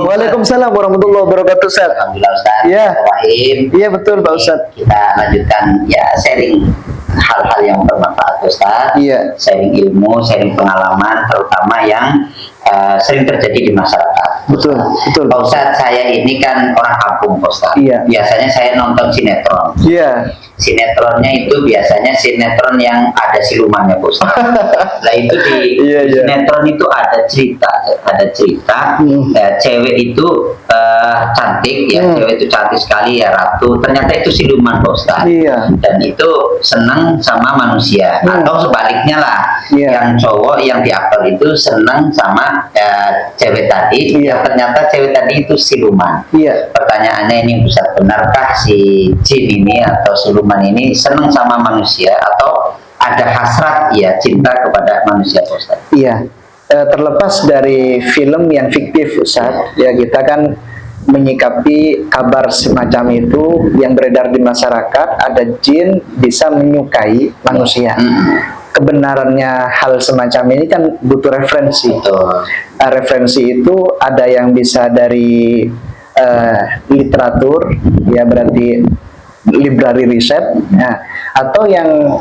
Waalaikumsalam warahmatullahi wabarakatuh, Ustaz. Alhamdulillah, Ustaz. Iya. Rahim. Iya betul, Pak Ustaz. Kita lanjutkan ya sharing hal-hal yang bermanfaat, Ustaz. Iya. Sharing ilmu, sharing pengalaman, terutama yang sering terjadi di masyarakat. Betul, betul. Pak Ustaz, saya ini kan orang kampung, Pak Ustaz. Iya. Biasanya saya nonton sinetron. Iya. Sinetronnya itu biasanya sinetron yang ada silumannya, Pak Ustaz. Nah itu di Iya. sinetron itu ada cerita, cewek itu cantik ya, cewek itu cantik sekali ya, ratu. Ternyata itu siluman, Pak Ustaz. Iya. Dan itu senang sama manusia, atau sebaliknya lah, yang cowok yang di aktor itu senang sama cewek tadi, yang ternyata cewek tadi itu siluman. Iya. Pertanyaannya ini, Ustaz, benarkah si jin ini atau siluman ini senang sama manusia, atau ada hasrat ya cinta kepada manusia, Ustaz? Iya. Terlepas dari film yang fiktif, Ustaz, ya kita kan menyikapi kabar semacam itu yang beredar di masyarakat, ada jin bisa menyukai manusia. Kebenarannya hal semacam ini kan butuh referensi. Referensi itu ada yang bisa dari literatur, ya berarti library riset, ya, atau yang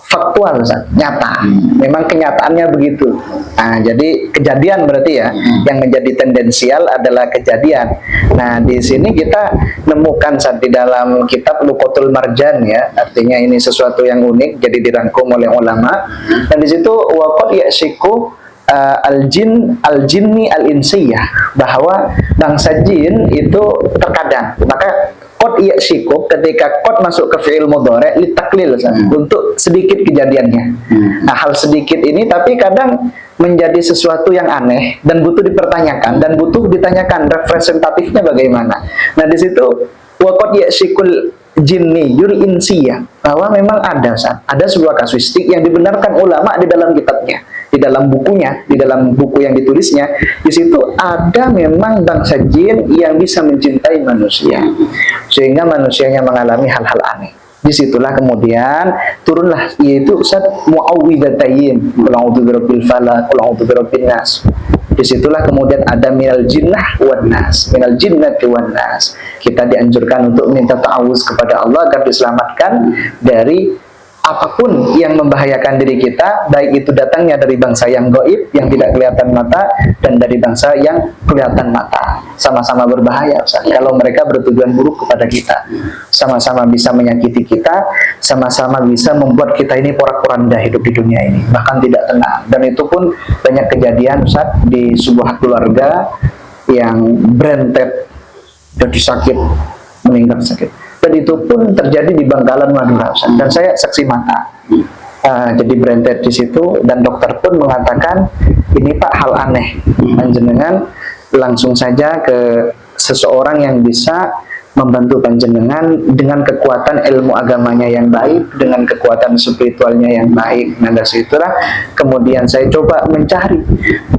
faktual, nyata. Memang kenyataannya begitu. Nah, jadi kejadian berarti ya, yang menjadi tendensial adalah kejadian. Nah, di sini kita nemukan di dalam kitab Luqatul Marjan ya, artinya ini sesuatu yang unik, jadi dirangkum oleh ulama. Dan di situ waqad ya'siku al-jinni al-insiyah, bahwa bangsa jin itu terkadang, maka qad ya'siku ketika qad masuk ke fi'il mudhari' litaklil, untuk sedikit kejadiannya. Nah, hal sedikit ini tapi kadang menjadi sesuatu yang aneh dan butuh dipertanyakan dan butuh ditanyakan representatifnya bagaimana. Nah, di situ waqad ya'sikul jinni yul insiyah, bahwa memang ada sebuah kasuistik yang dibenarkan ulama di dalam kitabnya, di dalam bukunya, di dalam buku yang ditulisnya. Di situ ada memang bangsa jin yang bisa mencintai manusia, sehingga manusianya mengalami hal-hal aneh. Disitulah kemudian turunlah, yaitu Ustaz, mu'awwidatayn, qul a'udzu birabbil falaq, qul a'udzu birabbin nas. Disitulah kemudian ada minal jinnah wan nas, minal jinnati wan nas. Kita dianjurkan untuk minta ta'awuz kepada Allah agar diselamatkan dari apapun yang membahayakan diri kita, baik itu datangnya dari bangsa yang gaib, yang tidak kelihatan mata, dan dari bangsa yang kelihatan mata. Sama-sama berbahaya, Ustaz. Kalau mereka bertujuan buruk kepada kita, sama-sama bisa menyakiti kita, sama-sama bisa membuat kita ini porak-poranda hidup di dunia ini, bahkan tidak tenang. Dan itu pun banyak kejadian, Ustaz, di sebuah keluarga yang berentet, jadi sakit, meninggal sakit. Dan itu pun terjadi di Bangkalan, Madura, dan saya saksi mata. Jadi berentet di situ, dan dokter pun mengatakan, ini Pak hal aneh, panjenengan langsung saja ke seseorang yang bisa membantu panjenengan dengan kekuatan ilmu agamanya yang baik, dengan kekuatan spiritualnya yang baik. Nah, dari situlah kemudian saya coba mencari,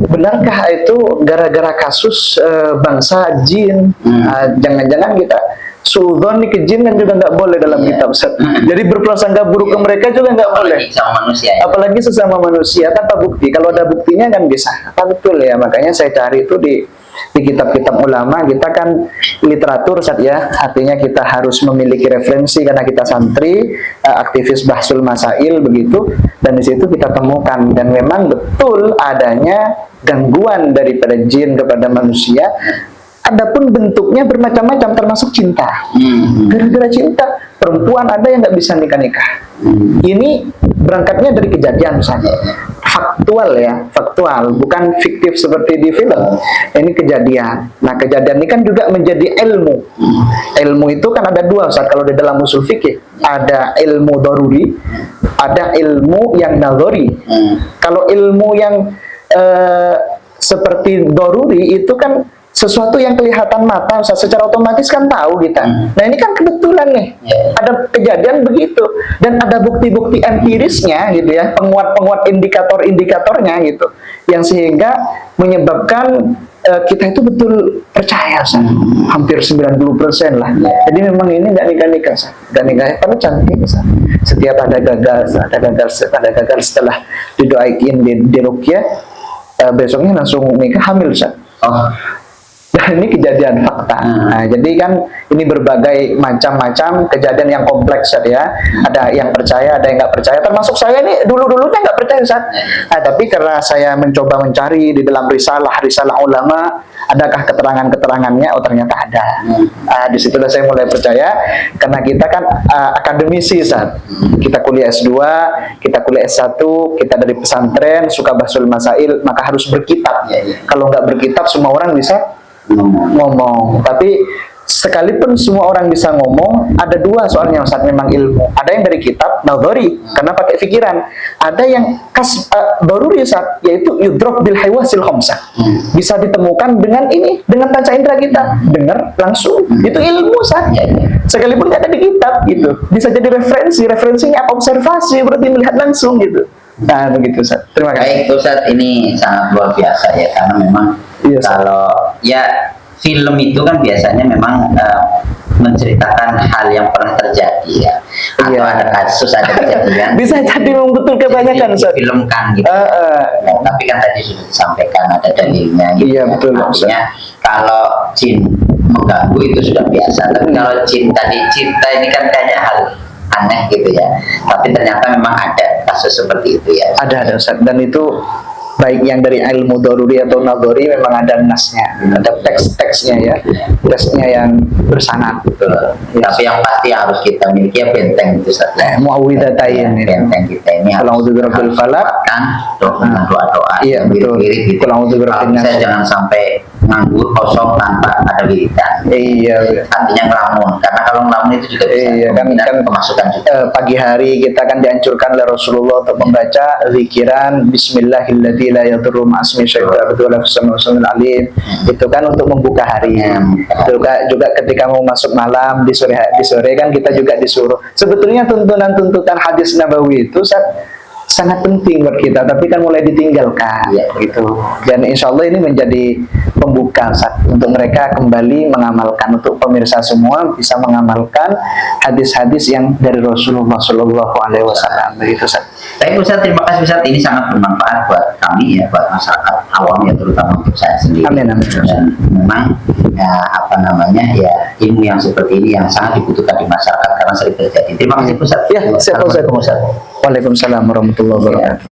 benarkah itu gara-gara kasus bangsa jin? Jangan-jangan kita suudzon nih ke jin kan juga nggak boleh dalam kitab. Jadi berprasangka buruk ke mereka juga nggak boleh. Sama manusia, ya? Apalagi sesama manusia tanpa bukti. Kalau ada buktinya kan bisa. Apa betul ya? Makanya saya cari itu di kitab-kitab ulama. Kita kan literatur, ya, artinya kita harus memiliki referensi karena kita santri, aktivis bahsul masail begitu. Dan di situ kita temukan, dan memang betul adanya gangguan daripada jin kepada manusia. Adapun bentuknya bermacam-macam, termasuk cinta. Gara-gara cinta, perempuan ada yang nggak bisa nikah-nikah. Ini berangkatnya dari kejadian, misalnya faktual ya, faktual, bukan fiktif seperti di film. Ini kejadian. Nah, kejadian ini kan juga menjadi ilmu. Ilmu itu kan ada dua, Ustaz, kalau di dalam usul fikih. Ada ilmu daruri, ada ilmu yang nadhari. Kalau ilmu yang seperti daruri itu kan sesuatu yang kelihatan mata, Ustaz, secara otomatis kan tahu kita. Nah, ini kan kebetulan nih, ada kejadian begitu, dan ada bukti-bukti empirisnya gitu ya, penguat-penguat indikator-indikatornya gitu, yang sehingga menyebabkan kita itu betul percaya, Ustaz. Hampir 90% lah. Jadi memang ini nggak nikah-nikah, Ustaz. Nggak nikah, pada cantik, Ustaz. Setiap ada gagal, ada gagal setelah didoain di ruqyah, besoknya langsung nikah, hamil, Ustaz. Oh. Dan ini kejadian fakta. Nah, jadi kan ini berbagai macam-macam kejadian yang kompleks, Ustaz, ya. Ada yang percaya, ada yang nggak percaya. Termasuk saya ini dulu-dulunya nggak percaya, Ustaz. Nah, tapi karena saya mencoba mencari di dalam risalah ulama, adakah keterangan-keterangannya? Oh, ternyata ada. Disitulah saya mulai percaya, karena kita kan akademisi, Ustaz. Kita kuliah S2, kita kuliah S1, kita dari pesantren, suka bahsul masail, maka harus berkitab. Kalau nggak berkitab, semua orang bisa ngomong. Tapi sekalipun semua orang bisa ngomong, ada dua soalnya, Ustaz, memang ilmu. Ada yang dari kitab, nadhari, karena pakai pikiran. Ada yang daruri, Ustaz, yaitu yudrok bil hawasil khamsah. Bisa ditemukan dengan ini, dengan panca indera kita. Dengar langsung, itu ilmu, Ustaz. Sekalipun nggak ada di kitab, gitu. Bisa jadi referensinya apa? Observasi, berarti melihat langsung, gitu. Nah, begitu, Ustaz. Terima kasih. Baik, Ustaz, ini sangat luar biasa ya, karena memang kalau ya film itu kan biasanya memang menceritakan hal yang pernah terjadi ya, atau ada kasus, ada kejadian. Bisa jadi memang betul kebanyakan, Ustaz. Filmkan gitu. Nah, tapi kan tadi sudah disampaikan ada dalilnya gitu. Iya, betul, Artinya kalau jin mengganggu itu sudah biasa, tapi kalau jin tadi cinta ini kan kayaknya hal aneh gitu ya. Tapi ternyata memang ada kasus seperti itu ya. Ada, Ustaz. Dan itu baik yang dari ilmu daruri atau nadhari memang ada nasnya, ada teks-teksnya ya, teksnya yang bersanad. Tapi yang pasti harus kita miliki ya benteng itu saja. Muawwidhatain, benteng kita ini Qul a'udzu birabbil falaq, kan doa-doa. Iya, betul. Wirid-wirid gitu. Qul a'udzu birabbin nas. Saya jangan sampai nganggur kosong tanpa ada wiridan. Iya. Artinya ngelamun, karena kalau ngelamun itu juga bisa kan pemasukan juga. pagi hari kita kan dianjurkan oleh Rasulullah untuk membaca zikiran Bismillahilladzi la yadurru ma'asmi syai'un wa la yusmi'ul alim. Itu kan untuk membuka hari. Juga ketika mau masuk malam di sore kan kita juga disuruh. Sebetulnya tuntunan hadis Nabawi itu sangat penting buat kita, tapi kan mulai ditinggalkan gitu. Dan insya Allah ini menjadi pembuka, Ustaz, untuk mereka kembali mengamalkan, untuk pemirsa semua bisa mengamalkan hadis-hadis yang dari Rasulullah Shallallahu Alaihi Wasallam. Begitu, Ustaz. Baik, Ustaz, terima kasih, Ustaz. Ini sangat bermanfaat buat kami ya, buat masyarakat awam ya, terutama untuk saya sendiri. Amin, amin. Dan memang ya, ya ilmu yang seperti ini yang sangat dibutuhkan di masyarakat karena sering terjadi. Terima kasih, Ustaz. Ya, siap, Ustaz. Assalamualaikum, Ustaz. Waalaikumsalam warahmatullahi wabarakatuh.